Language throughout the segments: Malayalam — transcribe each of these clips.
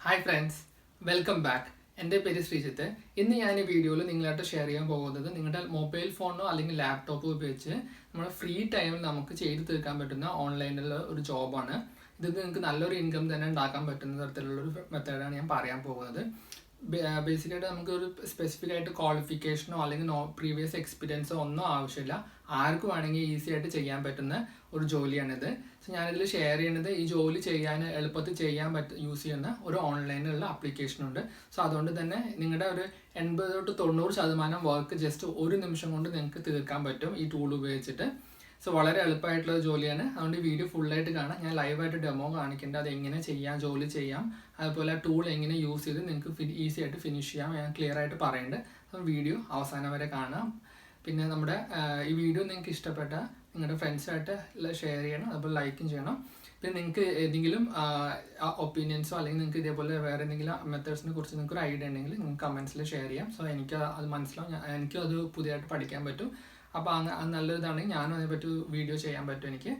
Hi friends, welcome back. എൻ്റെ പേര് ശ്രീജിത്ത്. ഇന്ന് ഞാൻ ഈ വീഡിയോയിൽ നിങ്ങളായിട്ട് ഷെയർ ചെയ്യാൻ പോകുന്നത് നിങ്ങളുടെ മൊബൈൽ ഫോണോ അല്ലെങ്കിൽ ലാപ്ടോപ്പോ ഉപയോഗിച്ച് നമ്മുടെ ഫ്രീ ടൈമിൽ നമുക്ക് ചെയ്തു തീർക്കാൻ പറ്റുന്ന ഓൺലൈനിലുള്ള ഒരു ജോബാണ്. ഇത് നിങ്ങൾക്ക് നല്ലൊരു ഇൻകം തന്നെ ഉണ്ടാക്കാൻ പറ്റുന്ന തരത്തിലുള്ളൊരു മെത്തേഡാണ് ഞാൻ പറയാൻ പോകുന്നത്. ബേസിക്കായിട്ട് നമുക്കൊരു സ്പെസിഫിക് ആയിട്ട് ക്വാളിഫിക്കേഷനോ അല്ലെങ്കിൽ പ്രീവിയസ് എക്സ്പീരിയൻസോ ഒന്നും ആവശ്യമില്ല. ആർക്ക് വേണമെങ്കിൽ ഈസി ആയിട്ട് ചെയ്യാൻ പറ്റുന്ന ഒരു ജോലിയാണിത്. സോ ഞാനിതിൽ ഷെയർ ചെയ്യുന്നത് ഈ ജോലി ചെയ്യാൻ എളുപ്പത്തിൽ ചെയ്യാൻ യൂസ് ചെയ്യുന്ന ഒരു ഓൺലൈനിലുള്ള ആപ്ലിക്കേഷനുണ്ട്. സോ അതുകൊണ്ട് തന്നെ നിങ്ങളുടെ ഒരു 80-90% വർക്ക് ജസ്റ്റ് ഒരു നിമിഷം കൊണ്ട് നിങ്ങൾക്ക് തീർക്കാൻ പറ്റും ഈ ടൂൾ ഉപയോഗിച്ചിട്ട്. സോ വളരെ എളുപ്പമായിട്ടുള്ള ജോലിയാണ്. അതുകൊണ്ട് ഈ വീഡിയോ ഫുള്ളായിട്ട് കാണാം. ഞാൻ ലൈവായിട്ട് ഡെമോ കാണിക്കേണ്ടത് അത് എങ്ങനെ ചെയ്യാം, ജോലി ചെയ്യാം, അതുപോലെ ആ ടൂൾ എങ്ങനെ യൂസ് ചെയ്ത് നിങ്ങൾക്ക് ഈസി ആയിട്ട് ഫിനിഷ് ചെയ്യാം ഞാൻ ക്ലിയർ ആയിട്ട് പറയുന്നുണ്ട്. അപ്പോൾ വീഡിയോ അവസാനം വരെ കാണാം. പിന്നെ നമ്മുടെ ഈ വീഡിയോ നിങ്ങൾക്ക് ഇഷ്ടപ്പെട്ട നിങ്ങളുടെ ഫ്രണ്ട്സായിട്ട് ഷെയർ ചെയ്യണം, അതുപോലെ ലൈക്കും ചെയ്യണം. പിന്നെ നിങ്ങൾക്ക് ഏതെങ്കിലും ഒപ്പീനിയൻസോ അല്ലെങ്കിൽ നിങ്ങൾക്ക് ഇതേപോലെ വേറെ എന്തെങ്കിലും മെത്തേഡ്സിനെ കുറിച്ച് നിങ്ങൾക്ക് ഒരു ഐഡിയ ഉണ്ടെങ്കിൽ നിങ്ങൾക്ക് കമൻസിൽ ഷെയർ ചെയ്യാം. സോ എനിക്ക് അത് മനസ്സിലാവും, എനിക്കും അത് പുതിയതായിട്ട് പഠിക്കാൻ പറ്റും. അപ്പോൾ അത് നല്ലൊരിതാണെങ്കിൽ ഞാനും അതിനെപ്പറ്റി വീഡിയോ ചെയ്യാൻ പറ്റും എനിക്ക്.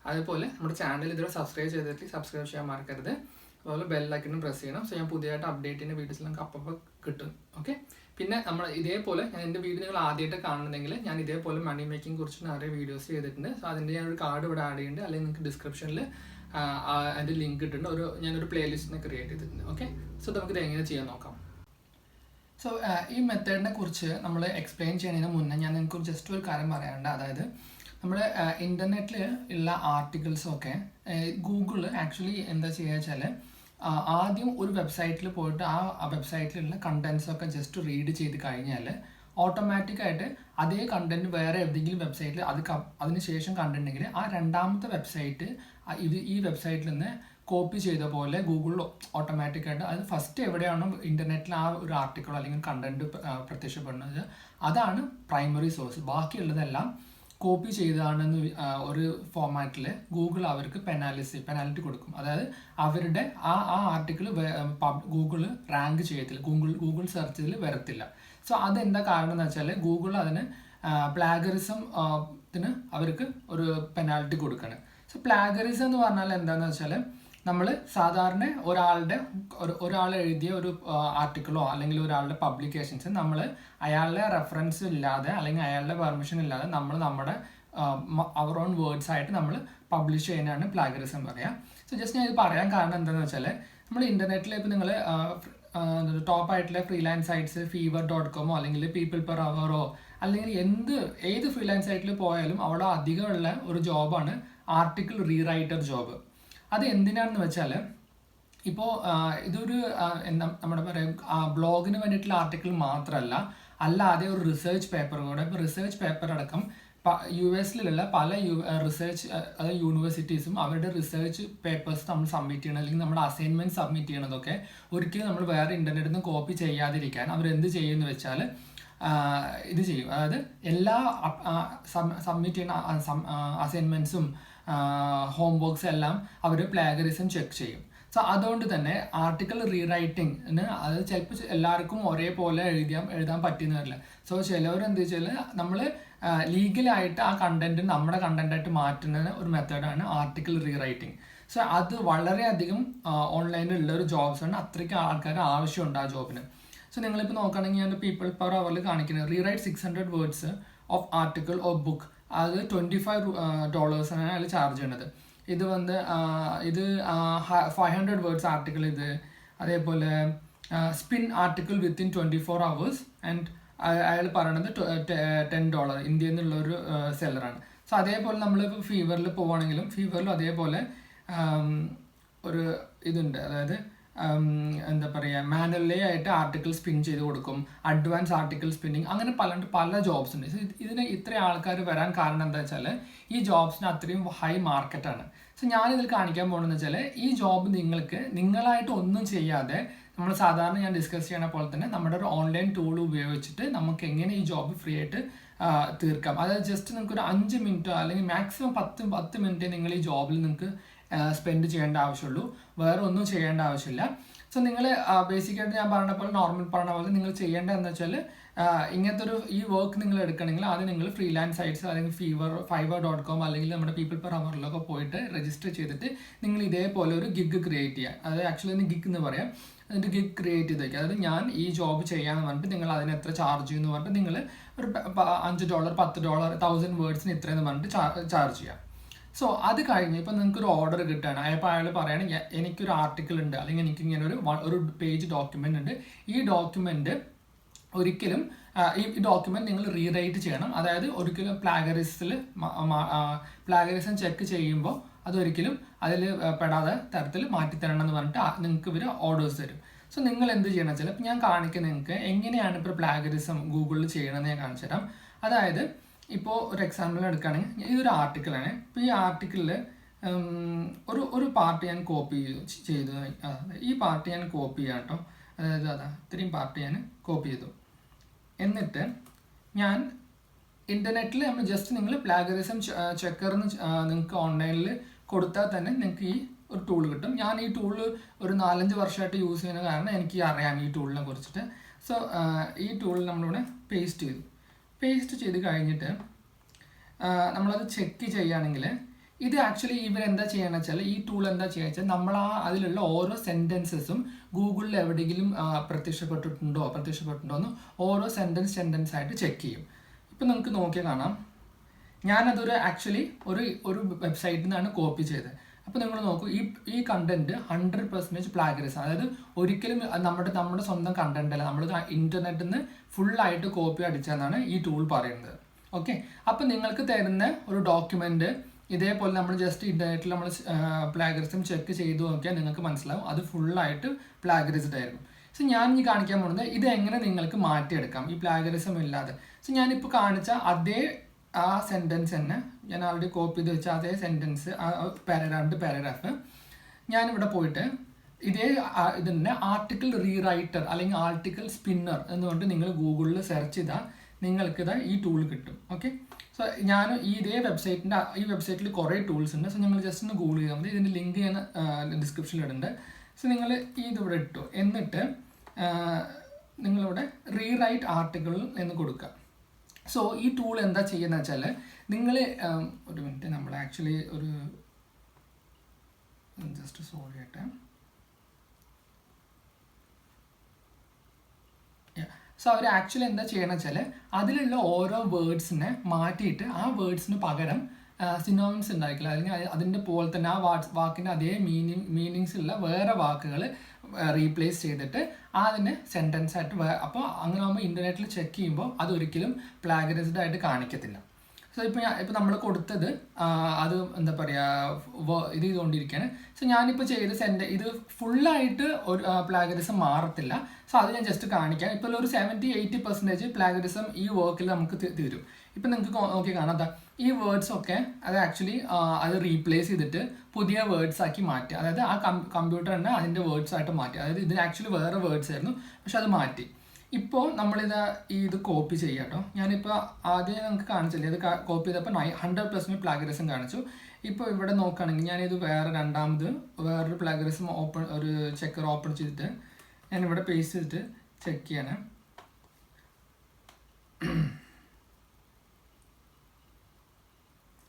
അതുപോലെ നമ്മുടെ ചാനൽ ഇതുവരെ സബ്സ്ക്രൈബ് ചെയ്തിട്ട് സബ്സ്ക്രൈബ് ചെയ്യാൻ മറക്കരുത്. അതുപോലെ ബെല്ലൈക്കനും പ്രസ് ചെയ്യണം. സോ ഞാൻ പുതിയതായിട്ട് അപ്ഡേറ്റ് ചെയ്യുന്ന വീഡിയോസ് നമുക്ക് അപ്പോൾ കിട്ടും. ഓക്കെ. പിന്നെ നമ്മൾ ഇതേപോലെ എൻ്റെ വീഡിയോ നിങ്ങൾ ആദ്യമായിട്ട് കാണുന്നുണ്ടെങ്കിൽ ഞാൻ ഇതേപോലെ മണി മേക്കിംഗ് കുറിച്ച് നിറയെ വീഡിയോസ് ചെയ്തിട്ടുണ്ട്. സോ അതിൻ്റെ ഞാനൊരു കാർഡ് ഇവിടെ ആഡ് ചെയ്യുന്നുണ്ട്, അല്ലെങ്കിൽ നിങ്ങൾക്ക് ഡിസ്ക്രിപ്ഷനിൽ അതിൻ്റെ ലിങ്ക് ഇട്ടിട്ടുണ്ട്. ഞാനൊരു പ്ലേലിസ്റ്റിനെ ക്രിയേറ്റ് ചെയ്തിട്ടുണ്ട്. ഓക്കെ. സോ നമുക്കിത് എങ്ങനെ ചെയ്യാൻ നോക്കാം. സോ ഈ മെത്തേഡിനെ കുറിച്ച് നമ്മൾ എക്സ്പ്ലെയിൻ ചെയ്യുന്നതിന് മുന്നേ ഞാൻ നിങ്ങൾക്ക് ജസ്റ്റ് ഒരു കാര്യം പറയാനുണ്ട്. അതായത് നമ്മൾ ഇൻ്റർനെറ്റിൽ ഉള്ള ആർട്ടിക്കിൾസൊക്കെ ഗൂഗിളിൽ ആക്ച്വലി എന്താ ചെയ്യുക വെച്ചാൽ ആദ്യം ഒരു വെബ്സൈറ്റിൽ പോയിട്ട് ആ വെബ്സൈറ്റിലുള്ള കണ്ടൻസൊക്കെ ജസ്റ്റ് റീഡ് ചെയ്ത് കഴിഞ്ഞാൽ ഓട്ടോമാറ്റിക്കായിട്ട് അതേ കണ്ടൻറ്റ് വേറെ ഏതെങ്കിലും വെബ്സൈറ്റിൽ അതിന് ശേഷം കണ്ടിട്ടുണ്ടെങ്കിൽ ആ രണ്ടാമത്തെ വെബ്സൈറ്റ് ഈ വെബ്സൈറ്റിൽ നിന്ന് കോപ്പി ചെയ്ത പോലെ ഗൂഗിളിൽ ഓട്ടോമാറ്റിക്കായിട്ട് അത് ഫസ്റ്റ് എവിടെയാണോ ഇൻ്റർനെറ്റിൽ ആ ഒരു ആർട്ടിക്കിൾ അല്ലെങ്കിൽ കണ്ടൻറ്റ് പ്രത്യക്ഷപ്പെടുന്നത് അതാണ് പ്രൈമറി സോഴ്സ്. ബാക്കിയുള്ളതെല്ലാം കോപ്പി ചെയ്താണെന്ന് ഒരു ഫോമാറ്റിൽ ഗൂഗിൾ അവർക്ക് പെനാൽറ്റി കൊടുക്കും. അതായത് അവരുടെ ആ ആർട്ടിക്കിൾ ഗൂഗിൾ റാങ്ക് ചെയ്യത്തില്ല, ഗൂഗിൾ സെർച്ചിൽ വരത്തില്ല. സോ അതെന്താ കാരണം എന്ന് വെച്ചാൽ ഗൂഗിൾ അതിന് പ്ലാഗറിസത്തിന് അവർക്ക് ഒരു പെനാൽറ്റി കൊടുക്കണം. സോ പ്ലാഗറിസം എന്ന് പറഞ്ഞാൽ എന്താണെന്ന് വെച്ചാൽ നമ്മൾ സാധാരണ ഒരാൾ എഴുതിയ ഒരു ആർട്ടിക്കിളോ അല്ലെങ്കിൽ ഒരാളുടെ പബ്ലിക്കേഷൻസ് നമ്മൾ അയാളുടെ റെഫറൻസ് ഇല്ലാതെ അല്ലെങ്കിൽ അയാളുടെ പെർമിഷൻ ഇല്ലാതെ നമ്മൾ നമ്മുടെ അവർ ഓൺ വേർഡ്സ് ആയിട്ട് നമ്മൾ പബ്ലിഷ് ചെയ്യുന്നതാണ് പ്ലാഗറിസം പറയുക. സോ ജസ്റ്റ് ഞാൻ ഇത് പറയാൻ കാരണം എന്താണെന്ന് വെച്ചാൽ നമ്മൾ ഇൻ്റർനെറ്റിൽ ഇപ്പോൾ നിങ്ങൾ ടോപ്പ് ആയിട്ടുള്ള ഫ്രീലാൻസ് സൈറ്റ്സ് fever.com അല്ലെങ്കിൽ പീപ്പിൾ പെർ അവറോ അല്ലെങ്കിൽ ഏത് ഫ്രീലാൻസ് സൈറ്റിൽ പോയാലും അവിടെ അധികമുള്ള ഒരു ജോബാണ് ആർട്ടിക്കിൾ റീറൈറ്റർ ജോബ്. അത് എന്തിനാണെന്ന് വെച്ചാൽ ഇപ്പോൾ ഇതൊരു നമ്മുടെ പറയുക ബ്ലോഗിന് വേണ്ടിയിട്ടുള്ള ആർട്ടിക്കിൾ മാത്രമല്ല, അല്ലാതെ ഒരു റിസർച്ച് പേപ്പർ കൂടെ. ഇപ്പോൾ റിസർച്ച് പേപ്പർ അടക്കം US-ലുള്ള പല റിസർച്ച് അതായത് യൂണിവേഴ്സിറ്റീസും അവരുടെ റിസർച്ച് പേപ്പേഴ്സ് നമ്മൾ സബ്മിറ്റ് ചെയ്യണം അല്ലെങ്കിൽ നമ്മുടെ അസൈൻമെൻറ്റ് സബ്മിറ്റ് ചെയ്യണതൊക്കെ ഒരിക്കലും നമ്മൾ വേറെ ഇൻ്റർനെറ്റിൽ നിന്ന് കോപ്പി ചെയ്യാതിരിക്കാൻ അവരെന്ത് ചെയ്യുമെന്ന് വെച്ചാൽ ഇത് ചെയ്യും. അതായത് എല്ലാ സബ്മിറ്റ് ചെയ്യുന്ന അസൈൻമെൻറ്റ്സും ഹോം വർക്ക്സ് എല്ലാം അവർ പ്ലാഗറിസം ചെക്ക് ചെയ്യും. സോ അതുകൊണ്ട് തന്നെ ആർട്ടിക്കിൾ റീറൈറ്റിംഗിന് അത് ചിലപ്പോൾ എല്ലാവർക്കും ഒരേപോലെ എഴുതാൻ പറ്റിയെന്ന് വരില്ല. സോ ചിലവർ എന്താ വെച്ചാൽ നമ്മൾ ലീഗലായിട്ട് ആ കണ്ടന്റ് നമ്മുടെ കണ്ടന്റായിട്ട് മാറ്റുന്ന ഒരു മെത്തേഡാണ് ആർട്ടിക്കിൾ റീറൈറ്റിംഗ്. സോ അത് വളരെയധികം ഓൺലൈനിലുള്ള ഒരു ജോബ്സാണ്. അത്രയ്ക്ക് ആൾക്കാർ ആവശ്യമുണ്ട് ആ ജോബിന്. സോ നിങ്ങളിപ്പോൾ നോക്കുകയാണെങ്കിൽ ഞാൻ പീപ്പിൾ പെർ അവറിൽ കാണിക്കുന്നത് rewrite 600 words of article of book. അത് $25 അതിൽ ചാർജ് ചെയ്യണത്. ഇത് 500 വേർഡ്സ് ആർട്ടിക്കിൾ ഇത്. അതേപോലെ spin article within 24 hours and അയാൾ പറയണത് $10 ഇന്ത്യയിൽ നിന്നുള്ളൊരു സെല്ലറാണ്. സോ അതേപോലെ നമ്മളിപ്പോൾ ഫീവറിൽ പോവുകയാണെങ്കിലും ഫീവറിലും അതേപോലെ ഒരു ഇതുണ്ട്. അതായത് എന്താ പറയുക, മാനുവലി ആയിട്ട് ആർട്ടിക്കിൾ സ്പിൻ ചെയ്ത് കൊടുക്കും, അഡ്വാൻസ് ആർട്ടിക്കിൾ സ്പിന്നിങ്, അങ്ങനെ പല ജോബ്സ് ഉണ്ട്. ഇതിന് ഇത്രയും ആൾക്കാർ വരാൻ കാരണം എന്താ വെച്ചാൽ ഈ ജോബ്സിന് അത്രയും ഹൈ മാർക്കറ്റാണ്. സോ ഞാനിതിൽ കാണിക്കാൻ പോകുന്നതെന്ന് വെച്ചാൽ ഈ ജോബ് നിങ്ങളായിട്ട് ഒന്നും ചെയ്യാതെ നമ്മൾ സാധാരണ ഞാൻ ഡിസ്കസ് ചെയ്യണ പോലെ തന്നെ നമ്മുടെ ഒരു ഓൺലൈൻ ടൂൾ ഉപയോഗിച്ചിട്ട് നമുക്ക് എങ്ങനെ ഈ ജോബ് ഫ്രീ ആയിട്ട് തീർക്കാം. അതായത് ജസ്റ്റ് നിങ്ങൾക്ക് ഒരു 5 മിനിറ്റോ അല്ലെങ്കിൽ മാക്സിമം 10 മിനിറ്റ് നിങ്ങൾ ഈ ജോബിൽ നിങ്ങൾക്ക് സ്പെൻഡ് ചെയ്യേണ്ട ആവശ്യമുള്ളൂ. വേറെ ഒന്നും ചെയ്യേണ്ട ആവശ്യമില്ല. സോ നിങ്ങൾ ബേസിക്കായിട്ട് ഞാൻ പറഞ്ഞ പോലെ പറഞ്ഞ പോലെ നിങ്ങൾ ചെയ്യേണ്ടത് എന്താ വെച്ചാൽ ഇങ്ങനത്തെ ഈ വർക്ക് നിങ്ങൾ എടുക്കണമെങ്കിൽ ആദ്യം നിങ്ങൾ ഫ്രീലാൻസ് സൈറ്റ്സ് അല്ലെങ്കിൽ fiverr.com അല്ലെങ്കിൽ നമ്മുടെ പീപ്പിൾ പെർ അവറിലൊക്കെ പോയിട്ട് രജിസ്റ്റർ ചെയ്തിട്ട് നിങ്ങൾ ഇതേപോലെ ഒരു ഗിഗ് ക്രിയേറ്റ് ചെയ്യുക. അതായത് ആക്ച്വലി ഗിഗ് എന്ന് പറയാം. എന്നിട്ട് ഗിഗ് ക്രിയേറ്റ് ചെയ്ത് വയ്ക്കുക. അതായത് ഞാൻ ഈ ജോബ് ചെയ്യാന്ന് പറഞ്ഞിട്ട് നിങ്ങൾ അതിന് എത്ര ചാർജ് ചെയ്യുമെന്ന് പറഞ്ഞിട്ട് നിങ്ങൾ ഒരു $5 $10 1000 വേർഡ്സിന് ഇത്രയെന്ന് പറഞ്ഞിട്ട് ചാർജ് ചെയ്യാം. സോ അത് കഴിഞ്ഞ് ഇപ്പം നിങ്ങൾക്കൊരു ഓർഡർ കിട്ടുകയാണ്. അപ്പോൾ അയാൾ പറയുകയാണെങ്കിൽ എനിക്കൊരു ആർട്ടിക്കിൾ ഉണ്ട് അല്ലെങ്കിൽ എനിക്ക് ഇങ്ങനെ ഒരു പേജ് ഡോക്യുമെൻ്റ് ഉണ്ട്. ഈ ഡോക്യുമെൻ്റ് ഒരിക്കലും ഈ ഡോക്യുമെൻ്റ് നിങ്ങൾ റീറൈറ്റ് ചെയ്യണം. അതായത് ഒരിക്കലും പ്ലാഗറിസം ചെക്ക് ചെയ്യുമ്പോൾ അതൊരിക്കലും അതിൽ പെടാതെ തരത്തിൽ മാറ്റിത്തരണം എന്ന് പറഞ്ഞിട്ട് നിങ്ങൾക്ക് ഇവർ ഓർഡേഴ്സ് തരും. സോ നിങ്ങൾ എന്ത് ചെയ്യണം വെച്ചാൽ ഇപ്പം ഞാൻ കാണിക്കുന്നത് നിങ്ങൾക്ക് എങ്ങനെയാണ് ഇപ്പോൾ പ്ലാഗറിസം ഗൂഗിളിൽ ചെയ്യണമെന്ന് ഞാൻ കാണിച്ചു തരാം. അതായത് ഇപ്പോൾ ഒരു എക്സാമ്പിൾ എടുക്കുകയാണെങ്കിൽ ഇതൊരു ആർട്ടിക്കിളാണ്. ഇപ്പോൾ ഈ ആർട്ടിക്കിളിൽ ഒരു പാർട്ട് ഞാൻ കോപ്പി ചെയ്തു. ഈ പാർട്ട് ഞാൻ കോപ്പി ചെയ്യാം കേട്ടോ. അതായത് ഇത്രയും പാർട്ട് ഞാൻ കോപ്പി ചെയ്തു. എന്നിട്ട് ഞാൻ ഇൻ്റർനെറ്റിൽ നമ്മൾ ജസ്റ്റ് നിങ്ങൾ പ്ലാഗറിസം ചെക്കർന്ന് നിങ്ങൾക്ക് ഓൺലൈനിൽ കൊടുത്താൽ തന്നെ നിങ്ങൾക്ക് ഈ ഒരു ടൂൾ കിട്ടും. ഞാൻ ഈ ടൂൾ ഒരു 4-5 വർഷമായിട്ട് യൂസ് ചെയ്യുന്ന കാരണം എനിക്ക് അറിയാം ഈ ടൂളിനെ കുറിച്ചിട്ട്. സോ ഈ ടൂൾ നമ്മളിവിടെ പേസ്റ്റ് ചെയ്ത് കഴിഞ്ഞിട്ട് നമ്മളത് ചെക്ക് ചെയ്യുകയാണെങ്കിൽ ഇത് ആക്ച്വലി ഇവരെന്താ ചെയ്യണമെന്ന് വെച്ചാൽ ഈ ടൂൾ എന്താ ചെയ്യുക വെച്ചാൽ നമ്മൾ അതിലുള്ള ഓരോ സെൻറ്റൻസസും ഗൂഗിളിൽ എവിടെയെങ്കിലും പ്രത്യക്ഷപ്പെട്ടിട്ടുണ്ടോ എന്ന് ഓരോ സെൻറ്റൻസ് ആയിട്ട് ചെക്ക് ചെയ്യും. ഇപ്പം നമുക്ക് നോക്കിയാൽ കാണാം ഞാനതൊരു ആക്ച്വലി ഒരു വെബ്സൈറ്റിൽ നിന്നാണ് കോപ്പി ചെയ്തത്. അപ്പോൾ നിങ്ങൾ നോക്കൂ ഈ കണ്ടന്റ് 100% പ്ലാഗറിസം. അതായത് ഒരിക്കലും നമ്മുടെ സ്വന്തം കണ്ടന്റ് അല്ല, നമ്മൾ ഇൻ്റർനെറ്റിൽ നിന്ന് ഫുള്ളായിട്ട് കോപ്പി അടിച്ചതെന്നാണ് ഈ ടൂൾ പറയുന്നത്. ഓക്കെ, അപ്പം നിങ്ങൾക്ക് തരുന്ന ഒരു ഡോക്യുമെന്റ് ഇതേപോലെ നമ്മൾ ജസ്റ്റ് ഇൻ്റർനെറ്റിൽ നമ്മൾ പ്ലാഗറിസം ചെക്ക് ചെയ്ത് നോക്കിയാൽ നിങ്ങൾക്ക് മനസ്സിലാവും അത് ഫുള്ളായിട്ട് പ്ലാഗറിസ്ഡ് ആയിരുന്നു. സോ ഞാൻ ഈ കാണിക്കാൻ പോകുന്നത് ഇത് എങ്ങനെ നിങ്ങൾക്ക് മാറ്റിയെടുക്കാം ഈ പ്ലാഗറിസം ഇല്ലാതെ. സോ ഞാനിപ്പോൾ കാണിച്ച അതേ ആ സെൻറ്റൻസ് തന്നെ ഞാൻ ആൾറെഡി കോപ്പി ചെയ്ത് വെച്ച അതേ സെൻറ്റൻസ് 2 പാരഗ്രാഫ് ഞാനിവിടെ പോയിട്ട് ഇതേ ഇതിൻ്റെ ആർട്ടിക്കിൾ റീറൈറ്റർ അല്ലെങ്കിൽ ആർട്ടിക്കിൾ സ്പിന്നർ എന്നുകൊണ്ട് നിങ്ങൾ ഗൂഗിളിൽ സെർച്ച് ചെയ്താൽ നിങ്ങൾക്കിത് ഈ ടൂൾ കിട്ടും. ഓക്കെ, സോ ഞാൻ ഈ വെബ്സൈറ്റിൽ കുറേ ടൂൾസ് ഉണ്ട്. സോ നിങ്ങൾ ജസ്റ്റ് ഒന്ന് ഗൂഗിൾ ചെയ്താൽ മതി. ഇതിൻ്റെ ലിങ്ക് ഞാൻ ഡിസ്ക്രിപ്ഷനിൽ ഇടുന്നുണ്ട്. സോ നിങ്ങൾ ഇതിവിടെ ഇട്ടു. എന്നിട്ട് നിങ്ങളിവിടെ റീറൈറ്റ് ആർട്ടിക്കിൾ എന്ന് കൊടുക്കുക. സോ ഈ ടൂൾ എന്താ ചെയ്യുന്നത് വെച്ചാൽ നിങ്ങൾ ഒരു മിനിറ്റ് നമ്മൾ ആക്ച്വലി ഒരു ജസ്റ്റ് സോൾവ് ചെയ്യട്ടെ. സോ അവർ ആക്ച്വലി എന്താ ചെയ്യണമെന്ന് വെച്ചാൽ അതിലുള്ള ഓരോ വേർഡ്സിനെ മാറ്റിയിട്ട് ആ വേർഡ്സിന് പകരം സിനോണിംസ് ഉണ്ടായിരിക്കില്ല അല്ലെങ്കിൽ അതിൻ്റെ പോലെ തന്നെ ആ വാക്കിൻ്റെ അതേ മീനിങ്സ് ഉള്ള വേറെ വാക്കുകൾ റീപ്ലേസ് ചെയ്തിട്ട് അതിനെ സെൻറ്റൻസ് ആയിട്ട് അപ്പോൾ അങ്ങനെ ആകുമ്പോൾ ഇൻ്റർനെറ്റിൽ ചെക്ക് ചെയ്യുമ്പോൾ അതൊരിക്കലും പ്ലാഗറിസ്ഡ് ആയിട്ട് കാണിക്കത്തില്ല. സോ ഇപ്പോൾ നമ്മൾ കൊടുത്തത് അത് എന്താ പറയുക ഇത് ചെയ്തുകൊണ്ടിരിക്കുകയാണ്. സോ ഞാനിപ്പോൾ ചെയ്ത ഇത് ഫുള്ളായിട്ട് ഒരു പ്ലാഗറിസം മാറത്തില്ല. സോ അത് ഞാൻ ജസ്റ്റ് കാണിക്കാം. ഇപ്പോൾ ഒരു 70-80% പ്ലാഗറിസം ഈ വർക്കിൽ നമുക്ക് തീരും. ഇപ്പം നിങ്ങൾക്ക് നോക്കി കാണാം ഈ വേർഡ്സ് ഒക്കെ അത് ആക്ച്വലി അത് റീപ്ലേസ് ചെയ്തിട്ട് പുതിയ വേർഡ്സ് ആക്കി മാറ്റുക. അതായത് ആ കമ്പ്യൂട്ടർ തന്നെ അതിൻ്റെ വേർഡ്സ് ആയിട്ട് മാറ്റി. അതായത് ഇതിന് ആക്ച്വലി വേറെ വേർഡ്സ് ആയിരുന്നു, പക്ഷെ അത് മാറ്റി. ഇപ്പോൾ ഇത് കോപ്പി ചെയ്യാം കേട്ടോ. ഞാനിപ്പോൾ ആദ്യം നമുക്ക് കാണിച്ചില്ലേ ഇത് കോപ്പി ചെയ്തപ്പോൾ 100% പ്ലാഗറിസം കാണിച്ചു. ഇപ്പോൾ ഇവിടെ നോക്കുകയാണെങ്കിൽ ഞാനിത് വേറൊരു പ്ലാഗറിസം ഒരു ചെക്കർ ഓപ്പൺ ചെയ്തിട്ട് ഞാനിവിടെ പേസ്റ്റ് ചെയ്തിട്ട് ചെക്ക് ചെയ്യണം.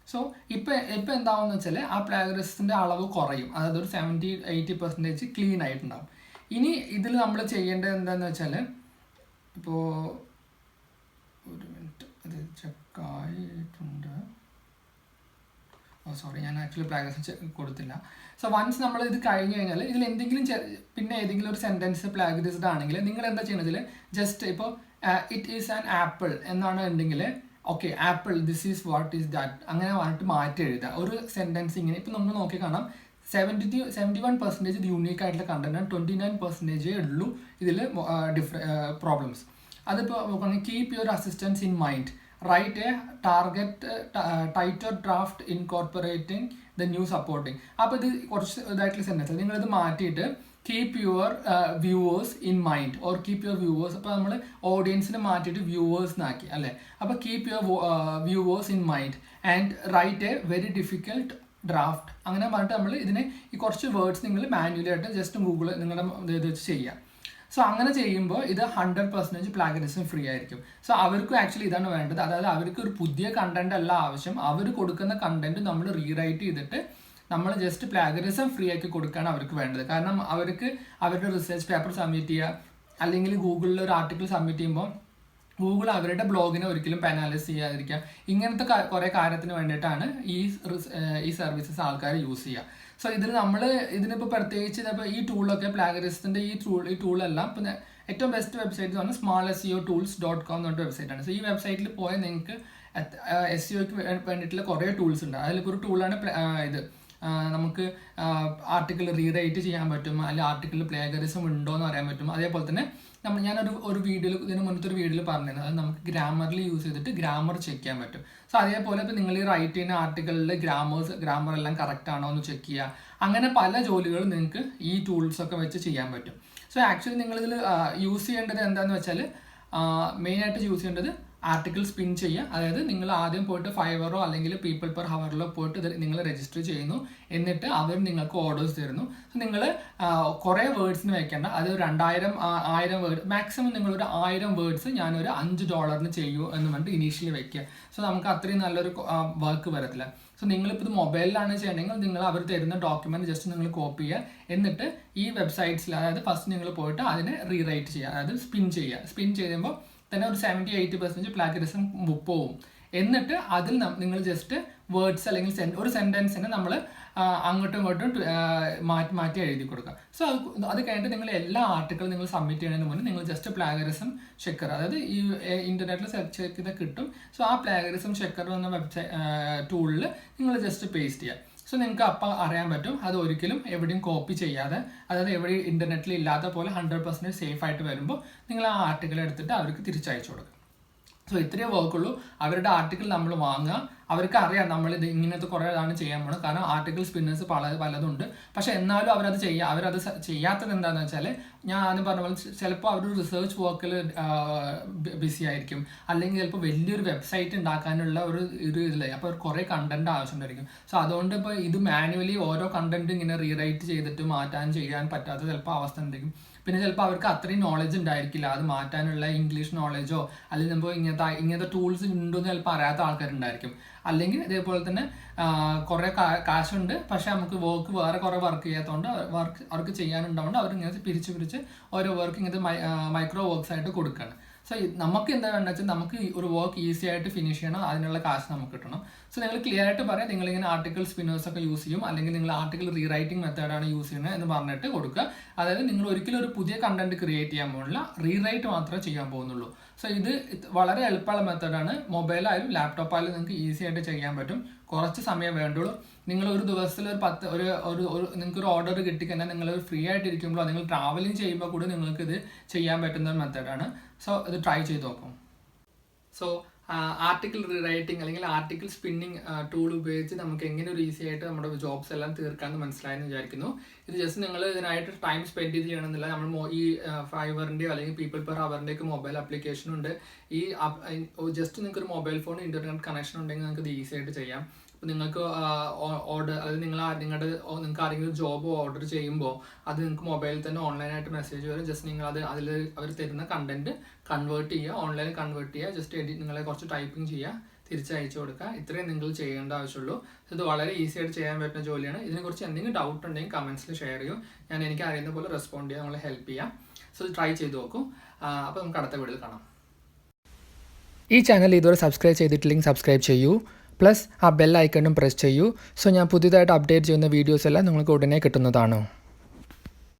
സോ ഇപ്പോൾ എന്താവുമെന്ന് വെച്ചാൽ ആ പ്ലാഗറിസത്തിൻ്റെ അളവ് കുറയും. അതായത് ഒരു 70-80% ക്ലീൻ ആയിട്ടുണ്ടാവും. ഇനി ഇതിൽ നമ്മൾ ചെയ്യേണ്ടത് എന്താണെന്ന് വെച്ചാൽ ഇപ്പോൾ ഒരു മിനിറ്റ് ഇത് ചെക്കായിട്ടുണ്ട്. സോറി, ഞാൻ ആക്ച്വലി പ്ലാഗറിസം കൊടുത്തില്ല. സോ വൺസ് നമ്മൾ ഇത് കഴിഞ്ഞ് കഴിഞ്ഞാൽ ഇതിൽ എന്തെങ്കിലും പിന്നെ ഏതെങ്കിലും ഒരു സെൻറ്റൻസ് പ്ലാഗറിസ്ഡ് ആണെങ്കിൽ നിങ്ങൾ എന്താ ചെയ്യുന്നതിൽ ജസ്റ്റ് ഇപ്പോൾ ഇറ്റ് ഈസ് ആൻ ആപ്പിൾ എന്നാണ് ഉണ്ടെങ്കിൽ okay apple this is what is that അങ്ങനെ പറഞ്ഞിട്ട് മാറ്റി എഴുതുക. ഒരു സെൻറ്റൻസ് ഇങ്ങനെ ഇപ്പോൾ നമ്മൾ നോക്കി കാണാം 71% ഇത് യൂണീക്ക് ആയിട്ടുള്ള കണ്ടന്റാണ്, 29% ഉള്ളൂ ഇതിൽ പ്രോബ്ലംസ്. അതിപ്പോൾ keep your assistance in mind, write a target tighter draft incorporating the new supporting. അപ്പോൾ ഇത് കുറച്ച് ഇതായിട്ടുള്ള സെൻറ്റൻസ് നിങ്ങളിത് മാറ്റിയിട്ട് keep your viewers in mind or keep your viewers. അപ്പോൾ നമ്മൾ ഓഡിയൻസിനെ മാറ്റിയിട്ട് വ്യൂവേഴ്സിനാക്കി അല്ലേ. അപ്പോൾ keep your viewers in mind and write a very difficult draft അങ്ങനെ പറഞ്ഞിട്ട് നമ്മൾ ഇതിനെ ഈ കുറച്ച് വേർഡ്സ് നിങ്ങൾ മാനുവലി ആയിട്ട് ജസ്റ്റ് ഗൂഗിൾ നിങ്ങളുടെ ഇത് വെച്ച് ചെയ്യുക. സോ അങ്ങനെ ചെയ്യുമ്പോൾ ഇത് 100% പ്ലാഗറിസം ഫ്രീ ആയിരിക്കും. സോ അവർക്കും ആക്ച്വലി ഇതാണ് വേണ്ടത്. അതായത് അവർക്ക് ഒരു പുതിയ കണ്ടന്റ് അല്ല ആവശ്യം, അവർ കൊടുക്കുന്ന കണ്ടന്റ് നമ്മൾ റീറൈറ്റ് ചെയ്തിട്ട് നമ്മൾ ജസ്റ്റ് പ്ലാഗറിസം ഫ്രീ ആക്കി കൊടുക്കുകയാണ് അവർക്ക് വേണ്ടത്. കാരണം അവർക്ക് അവരുടെ റിസർച്ച് പേപ്പർ സബ്മിറ്റ് ചെയ്യുക അല്ലെങ്കിൽ ഗൂഗിളിൽ ഒരു ആർട്ടിക്കിൾ സബ്മിറ്റ് ചെയ്യുമ്പോൾ ഗൂഗിൾ അവരുടെ ബ്ലോഗിനെ ഒരിക്കലും പെനാലൈസ് ചെയ്യാതിരിക്കുക. ഇങ്ങനത്തെ കുറേ കാര്യത്തിന് വേണ്ടിയിട്ടാണ് ഈ സർവീസസ് ആൾക്കാർ യൂസ് ചെയ്യുക. സോ ഇതിനിപ്പോൾ പ്രത്യേകിച്ച് ഇപ്പോൾ ഈ ടൂളൊക്കെ പ്ലാഗറിസത്തിൻ്റെ ഈ ടൂളെല്ലാം പിന്നെ ഏറ്റവും ബെസ്റ്റ് വെബ്സൈറ്റ് എന്ന് പറഞ്ഞാൽ smallseotools.com എന്ന് പറഞ്ഞ വെബ്സൈറ്റാണ്. സോ ഈ വെബ്സൈറ്റിൽ പോയാൽ നിങ്ങൾക്ക് SEOക്ക് വേണ്ടിയിട്ടുള്ള കുറേ ടൂൾസ് ഉണ്ട്. അതിലിപ്പോൾ ഒരു ടൂളാണ് ഇത് നമുക്ക് ആർട്ടിക്കിൾ റീറൈറ്റ് ചെയ്യാൻ പറ്റും, അല്ലെങ്കിൽ ആർട്ടിക്കിളിൽ പ്ലേഗറിസം ഉണ്ടോ എന്ന് അറിയാൻ പറ്റും. അതേപോലെ തന്നെ ഞാനൊരു വീഡിയോയിൽ ഇതിന് മുന്നത്തെ ഒരു വീഡിയോയിൽ പറഞ്ഞിരുന്നു, അത് നമുക്ക് ഗ്രാമറിൽ യൂസ് ചെയ്തിട്ട് ഗ്രാമർ ചെക്ക് ചെയ്യാൻ പറ്റും. സോ അതേപോലെ ഇപ്പോൾ നിങ്ങൾ ഈ റൈറ്റ് ചെയ്യുന്ന ആർട്ടിക്കിളിൽ ഗ്രാമർ എല്ലാം കറക്റ്റ് ആണോ എന്ന് ചെക്ക് ചെയ്യുക. അങ്ങനെ പല ജോലികളും നിങ്ങൾക്ക് ഈ ടൂൾസൊക്കെ വെച്ച് ചെയ്യാൻ പറ്റും. സോ ആക്ച്വലി നിങ്ങളിതിൽ യൂസ് ചെയ്യേണ്ടത് എന്താണെന്ന് വെച്ചാൽ മെയിനായിട്ട് യൂസ് ചെയ്യേണ്ടത് ആർട്ടിക്കിൾ സ്പിൻ ചെയ്യുക. അതായത് നിങ്ങൾ ആദ്യം പോയിട്ട് ഫൈവറോ അല്ലെങ്കിൽ പീപ്പിൾ പെർ ഹവറിലോ പോയിട്ട് ഇത് നിങ്ങൾ രജിസ്റ്റർ ചെയ്യുന്നു, എന്നിട്ട് അവർ നിങ്ങൾക്ക് ഓർഡേഴ്സ് തരുന്നു. സോ നിങ്ങൾ കുറേ വേർഡ്സിന് വെക്കേണ്ട, അത് 1000 വേർഡ് മാക്സിമം നിങ്ങളൊരു 1000 വേർഡ്സ് ഞാനൊരു $5 ചെയ്യൂ എന്ന് പറഞ്ഞിട്ട് ഇനീഷ്യലി വെക്കുക. സോ നമുക്ക് അത്രയും നല്ലൊരു വർക്ക് വരത്തില്ല. സോ നിങ്ങളിപ്പോൾ ഇത് മൊബൈലിലാണ് ചെയ്യണമെങ്കിൽ നിങ്ങൾ അവർ തരുന്ന ഡോക്യുമെൻറ്റ് ജസ്റ്റ് നിങ്ങൾ കോപ്പി ചെയ്യുക, എന്നിട്ട് ഈ വെബ്സൈറ്റ്സിൽ അതായത് ഫസ്റ്റ് നിങ്ങൾ പോയിട്ട് അതിനെ റീറൈറ്റ് ചെയ്യുക, അതായത് സ്പിൻ ചെയ്യുമ്പോൾ തന്നെ ഒരു 70-80% പ്ലാഗറിസം പോവും. എന്നിട്ട് അതിൽ നിങ്ങൾ ജസ്റ്റ് വേർഡ്സ് അല്ലെങ്കിൽ ഒരു സെൻറ്റൻസിനെ നമ്മൾ അങ്ങോട്ടും ഇങ്ങോട്ടും മാറ്റി എഴുതി കൊടുക്കുക. സോ അത് കഴിഞ്ഞിട്ട് നിങ്ങൾ എല്ലാ ആർട്ടിക്കിളും നിങ്ങൾ സബ്മിറ്റ് ചെയ്യുന്നതിന് മുന്നേ നിങ്ങൾ ജസ്റ്റ് പ്ലാഗറിസം ചെക്കർ, അതായത് ഈ ഇൻ്റർനെറ്റിൽ സെർച്ച് ചെയ്ത് കിട്ടും. സോ ആ പ്ലാഗറിസം ചെക്കർ എന്ന ടൂളിൽ നിങ്ങൾ ജസ്റ്റ് പേസ്റ്റ് ചെയ്യുക. സോ നിങ്ങൾക്ക് അപ്പം അറിയാൻ പറ്റും അത് ഒരിക്കലും എവിടെയും കോപ്പി ചെയ്യാതെ, അതായത് എവിടെയും ഇൻ്റർനെറ്റിൽ ഇല്ലാത്ത പോലെ 100% സേഫ് ആയിട്ട് വരുമ്പോൾ നിങ്ങൾ ആ ആർട്ടിക്കിൾ എടുത്തിട്ട് അവർക്ക് തിരിച്ചയച്ചു കൊടുക്കുക. സോ ഇത്രയേ വർക്കുള്ളൂ. അവരുടെ ആർട്ടിക്കിൾ നമ്മൾ വാങ്ങുക. അവർക്ക് അറിയാം നമ്മളിത് ഇങ്ങനത്തെ കുറേ ഇതാണ് ചെയ്യാൻ പോകുന്നത്, കാരണം ആർട്ടിക്കിൾ സ്പിന്നേഴ്സ് പലതുണ്ട്. പക്ഷെ എന്നാലും അവരത് ചെയ്യാത്തത് എന്താണെന്ന് വെച്ചാൽ ഞാൻ ആദ്യം പറഞ്ഞ പോലെ ചിലപ്പോൾ അവരൊരു റിസർച്ച് വർക്കിൽ ബിസി ആയിരിക്കും, അല്ലെങ്കിൽ ചിലപ്പോൾ വലിയൊരു വെബ്സൈറ്റ് ഉണ്ടാക്കാനുള്ള ഒരു ഇതില്ല, അപ്പോൾ കുറേ കണ്ടന്റ് ആവശ്യമുണ്ടായിരിക്കും. സോ അതുകൊണ്ട് ഇപ്പോൾ ഇത് മാനുവലി ഓരോ കണ്ടന്റ് ഇങ്ങനെ റീറൈറ്റ് ചെയ്തിട്ട് ചെയ്യാൻ പറ്റാത്ത ചിലപ്പോൾ അവസ്ഥ ഉണ്ടായിരിക്കും. പിന്നെ ചിലപ്പോൾ അവർക്ക് അത്രയും നോളജ് ഉണ്ടായിരിക്കില്ല അത് മാറ്റാനുള്ള ഇംഗ്ലീഷ് നോളജോ, അല്ലെങ്കിൽ നമ്മൾ ഇങ്ങനത്തെ ടൂൾസ് ഉണ്ടോയെന്ന് ചിലപ്പോൾ അറിയാത്ത ആൾക്കാരുണ്ടായിരിക്കും. അല്ലെങ്കിൽ ഇതേപോലെ തന്നെ കുറേ കാശുണ്ട്, പക്ഷേ നമുക്ക് വേറെ കുറേ വർക്ക് ചെയ്യാത്തതുകൊണ്ട് അവർക്ക് ചെയ്യാനുണ്ടാവുകൊണ്ട് അവരിങ്ങനെ പിരിച്ച് ഓരോ വർക്ക് ഇങ്ങനത്തെ മൈക്രോ വർക്ക്സ് ആയിട്ട് കൊടുക്കുകയാണ്. സോ നമുക്ക് എന്താ വേണ്ടത് വെച്ചാൽ നമുക്ക് ഒരു വർക്ക് ഈസി ആയിട്ട് ഫിനിഷ് ചെയ്യണം, അതിനുള്ള കാശ് നമുക്ക് കിട്ടണം. സോ നിങ്ങൾ ക്ലിയർ ആയിട്ട് പറയാം നിങ്ങളിങ്ങനെ ആർട്ടിക്കിൾ സ്പിന്നേഴ്സ് ഒക്കെ യൂസ് ചെയ്യും, അല്ലെങ്കിൽ നിങ്ങൾ ആർട്ടിക്കിൾ റീറൈറ്റിംഗ് മെത്തേഡാണ് യൂസ് ചെയ്യുന്നത് എന്ന് പറഞ്ഞിട്ട് കൊടുക്കുക. അതായത് നിങ്ങൾ ഒരിക്കലും ഒരു പുതിയ കണ്ടന്റ് ക്രിയേറ്റ് ചെയ്യാൻ പോകുന്നില്ല, റീറൈറ്റ് മാത്രമേ ചെയ്യാൻ പോകുന്നുള്ളൂ. സോ ഇത് വളരെ എളുപ്പമുള്ള മെത്തേഡാണ്. മൊബൈലായാലും ലാപ്ടോപ്പായാലും നിങ്ങൾക്ക് ഈസി ആയിട്ട് ചെയ്യാൻ പറ്റും, കുറച്ച് സമയം വേണ്ടുള്ളൂ. നിങ്ങൾ ഒരു ദിവസത്തിൽ നിങ്ങൾക്കൊരു ഓർഡർ കിട്ടിക്കഴിഞ്ഞാൽ നിങ്ങൾ ഫ്രീ ആയിട്ടിരിക്കുമ്പോഴോ നിങ്ങൾ ട്രാവലിംഗ് ചെയ്യുമ്പോൾ കൂടി നിങ്ങൾക്ക് ഇത് ചെയ്യാൻ പറ്റുന്ന ഒരു മെത്തേഡാണ്. സോ ഇത് ട്രൈ ചെയ്ത് നോക്കും. സോ ആർട്ടിക്കിൾ റീറൈറ്റിംഗ് അല്ലെങ്കിൽ ആർട്ടിക്കിൾ സ്പിന്നിങ് ടൂൾ ഉപയോഗിച്ച് നമുക്ക് എങ്ങനെ ഒരു ഈസി ആയിട്ട് നമ്മുടെ ജോബ്സ് എല്ലാം തീർക്കാമെന്ന് മനസ്സിലായെന്ന് വിചാരിക്കുന്നു. ഇത് ജസ്റ്റ് നിങ്ങൾ ഇതിനായിട്ട് ടൈം സ്പെൻഡ് ചെയ്യണമെന്നില്ല. നമ്മൾ ഈ ഫൈവറിൻ്റെയോ അല്ലെങ്കിൽ പീപ്പിൾ പെർ ഹവറിൻ്റെയൊക്കെ മൊബൈൽ ആപ്ലിക്കേഷൻ ഉണ്ട്. ഈ ജസ്റ്റ് നിങ്ങൾക്ക് ഒരു മൊബൈൽ ഫോൺ ഇൻ്റർനെറ്റ് കണക്ഷൻ ഉണ്ടെങ്കിൽ നിങ്ങൾക്ക് ഇത് ഈസി ആയിട്ട് ചെയ്യാം. അപ്പോൾ നിങ്ങൾക്ക് ഓർഡർ, അതായത് നിങ്ങൾക്ക് ആരെങ്കിലും ജോബ് ഓർഡർ ചെയ്യുമ്പോൾ അത് നിങ്ങൾക്ക് മൊബൈലിൽ തന്നെ ഓൺലൈനായിട്ട് മെസ്സേജ് വരും. ജസ്റ്റ് നിങ്ങൾ അതിൽ അവർ തരുന്ന കണ്ടന്റ് കൺവേർട്ട് ചെയ്യുക, ഓൺലൈനിൽ കൺവേർട്ട് ചെയ്യുക, ജസ്റ്റ് നിങ്ങളെ കുറച്ച് ടൈപ്പിംഗ് ചെയ്യുക, തിരിച്ചയച്ചു കൊടുക്കുക. ഇത്രയും നിങ്ങൾ ചെയ്യേണ്ട ആവശ്യമുള്ളൂ. ഇത് വളരെ ഈസി ആയിട്ട് ചെയ്യാൻ പറ്റുന്ന ജോലിയാണ്. ഇതിനെക്കുറിച്ച് എന്തെങ്കിലും ഡൗട്ട് ഉണ്ടെങ്കിൽ കമൻസിൽ ഷെയർ ചെയ്യും, ഞാൻ എനിക്ക് അറിയുന്ന പോലെ റെസ്പോണ്ട് ചെയ്യാൻ നമ്മളെ ഹെൽപ്പ് ചെയ്യാം. സോ ട്രൈ ചെയ്ത് നോക്കും. അപ്പോൾ നമുക്ക് അടുത്ത വീഡിയോയിൽ കാണാം. ഈ ചാനൽ ഇതുവരെ സബ്സ്ക്രൈബ് ചെയ്തിട്ടില്ലെങ്കിൽ സബ്സ്ക്രൈബ് ചെയ്യൂ, പ്ലസ് ആ ബെൽ ഐക്കണും പ്രസ് ചെയ്യൂ. സോ ഞാൻ പുതിയതായിട്ട് അപ്ഡേറ്റ് ചെയ്യുന്ന വീഡിയോസ് എല്ലാം നിങ്ങൾക്ക് ഉടനെ കിട്ടുന്നതാണ്.